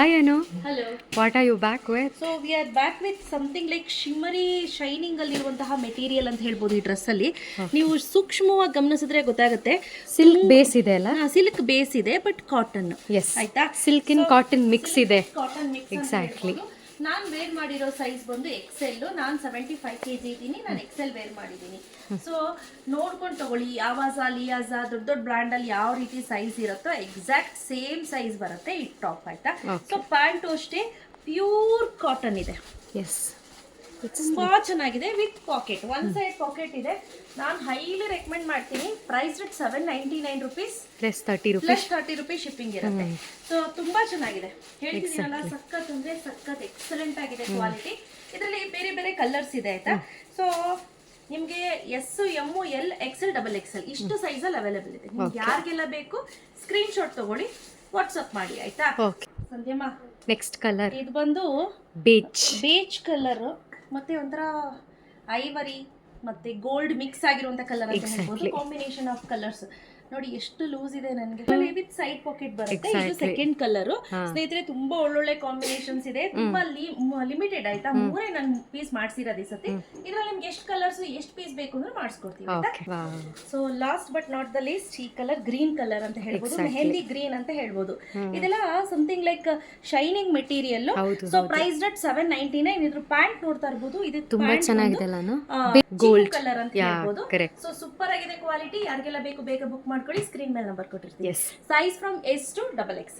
Hi Anu, Hello. what are you back with? So we are back with something like shimmery shining ಅಲ್ಲಿರುವಂತಹ material ಅಂತ ಹೇಳ್ಬೋದು ಈ dress ಅಲ್ಲಿ. ನೀವು ಸೂಕ್ಷ್ಮವಾಗಿ ಗಮನಿಸಿದ್ರೆ ಗೊತ್ತಾಗುತ್ತೆ. Silk base ಇದೆ ಅಲ್ಲ? ಸಿಲ್ಕ್ ಬೇಸ್ ಇದೆ ಬಟ್ ಕಾಟನ್. Yes. ಆಯ್ತಾ? Silk in cotton mix ಇದೆ. Cotton mix Exactly. ನಾನು ವೇರ್ ಮಾಡಿರೋ ಸೈಜ್ ಬಂದು ಎಕ್ಸೆಲ್. ನಾನು 75 kg ಇದ್ದೀನಿ. ನಾನು ಎಕ್ಸೆಲ್ ವೇರ್ ಮಾಡಿದ್ದೀನಿ. ಸೊ ನೋಡ್ಕೊಂಡು ತಗೊಳ್ಳಿ. ಆವಾಜಾ, ಲಿಯಾಜಾ, ದೊಡ್ಡ ದೊಡ್ಡ ಬ್ರ್ಯಾಂಡ್ ಅಲ್ಲಿ ಯಾವ ರೀತಿ ಸೈಜ್ ಇರುತ್ತೋ ಎಕ್ಸಾಕ್ಟ್ ಸೇಮ್ ಸೈಜ್ ಬರುತ್ತೆ ಈ ಟಾಪ್. ಆಯ್ತಾ? ಸೊ ಪ್ಯಾಂಟು ಅಷ್ಟೇ ಪ್ಯೂರ್ ಕಾಟನ್ ಇದೆ. Yes. ತುಂಬಾ ಚೆನ್ನಾಗಿದೆ with pocket. One side pocket ಇದೆ. ನಾನು ಹೈಲಿ ರೆಕಮೆಂಡ್ ಮಾಡ್ತೀನಿ. Price rate 799 rupees Plus 30 rupees. Plus 30 rupees shipping ಇರುತ್ತೆ. ಸೊ ತುಂಬಾ ಚೆನ್ನಾಗಿದೆ. ಹೇಳ್ತಿದ್ದೀನಲ್ಲ, ಸಖತ್ ಅಂದ್ರೆ ಸಖತ್ ಎಕ್ಸಲೆಂಟ್ ಆಗಿದೆ ಕ್ವಾಲಿಟಿ. ಇದರಲ್ಲಿ ಬೇರೆ ಬೇರೆ ಕಲರ್ಸ್ ಇದೆ. ಆಯ್ತಾ? ಸೊ ನಿಮ್ಗೆ S, M, L, XL, double XL ಇಷ್ಟು ಸೈಜ್ ಅಲ್ಲಿ ಅವೈಲೇಬಲ್ ಇದೆ. ನಿಮ್ಗೆ ಯಾರಿಗೆಲ್ಲ ಬೇಕು ಸ್ಕ್ರೀನ್ ಶಾಟ್ ತಗೊಳ್ಳಿ, ವಾಟ್ಸ್ಆಪ್ ಮಾಡಿ. ಆಯ್ತಾ? Okay. Sandhyamma, Next color. ಇದು ಬಂದು ಬೇಜ್ ಕಲರ್ ಮತ್ತೆ ಒಂಥರ ಐವರಿ ಮತ್ತೆ ಗೋಲ್ಡ್ ಮಿಕ್ಸ್ ಆಗಿರುವಂತ ಕಲರ್ ಅಂತ ಹೇಳ್ಬೋದು. ಕಾಂಬಿನೇಷನ್ ಆಫ್ ಕಲರ್ಸ್ ನೋಡಿ ಎಷ್ಟು ಲೂಸ್ ಇದೆ. ನನಗೆ ವಿತ್ ಸೈಡ್ ಪಾಕೆಟ್ ಬರುತ್ತೆ. ಇದು ಸೆಕೆಂಡ್ ಕಲರ್. ಸ್ನೇಹಿತರೆ, ತುಂಬಾ ಒಳ್ಳೊಳ್ಳೆ ಕಾಂಬಿನೇಷನ್ಸ್ ಇದೆ. ತುಂಬಾ ಲಿಮಿಟೆಡ್. ಆಯ್ತಾ? ಮೂರೇ ನಾನು ಪೀಸ್ ಮಾಡ್ಸಿರೋದು ಈ ಸತಿ. ಇದ್ರಲ್ಲಿ ನಿಮ್ಗೆ ಎಷ್ಟು ಕಲರ್ಸ್ ಎಷ್ಟು ಪೀಸ್ ಬೇಕು ಅಂದ್ರೆ ಮಾಡಿಸ್ಕೊಡ್ತೀವಿ. ಆಯ್ತಾ? So last but not the least ಈ ಕಲರ್ ಗ್ರೀನ್ ಕಲರ್ ಅಂತ ಹೇಳ್ಬೋದು. ಮೆಹಂದಿ ಗ್ರೀನ್ ಅಂತ ಹೇಳ್ಬೋದು. ಇದೆಲ್ಲ something like shining material. So price rate 799. ಇದ್ರ ಪ್ಯಾಂಟ್ ನೋಡ್ತಾ ಇರ್ಬೋದು. ಇದು ತುಂಬಾ ಚೆನ್ನಾಗಿದೆ ಗೋಲ್ಡ್ ಕಲರ್ ಅಂತ ಹೇಳ್ಬೋದು. ಸೊ ಸೂಪರ್ ಆಗಿದೆ ಕ್ವಾಲಿಟಿ. ಯಾರಿಗೆಲ್ಲ ಬೇಕು ಬೇಗ ಬುಕ್ ಮಾಡ್ಕೊಳ್ಳಿ. ಸ್ಕ್ರೀನ್ ಮೇಲೆ ನಂಬರ್ ಕೊಟ್ಟಿರ್ತೀವಿ. Size from S to double X.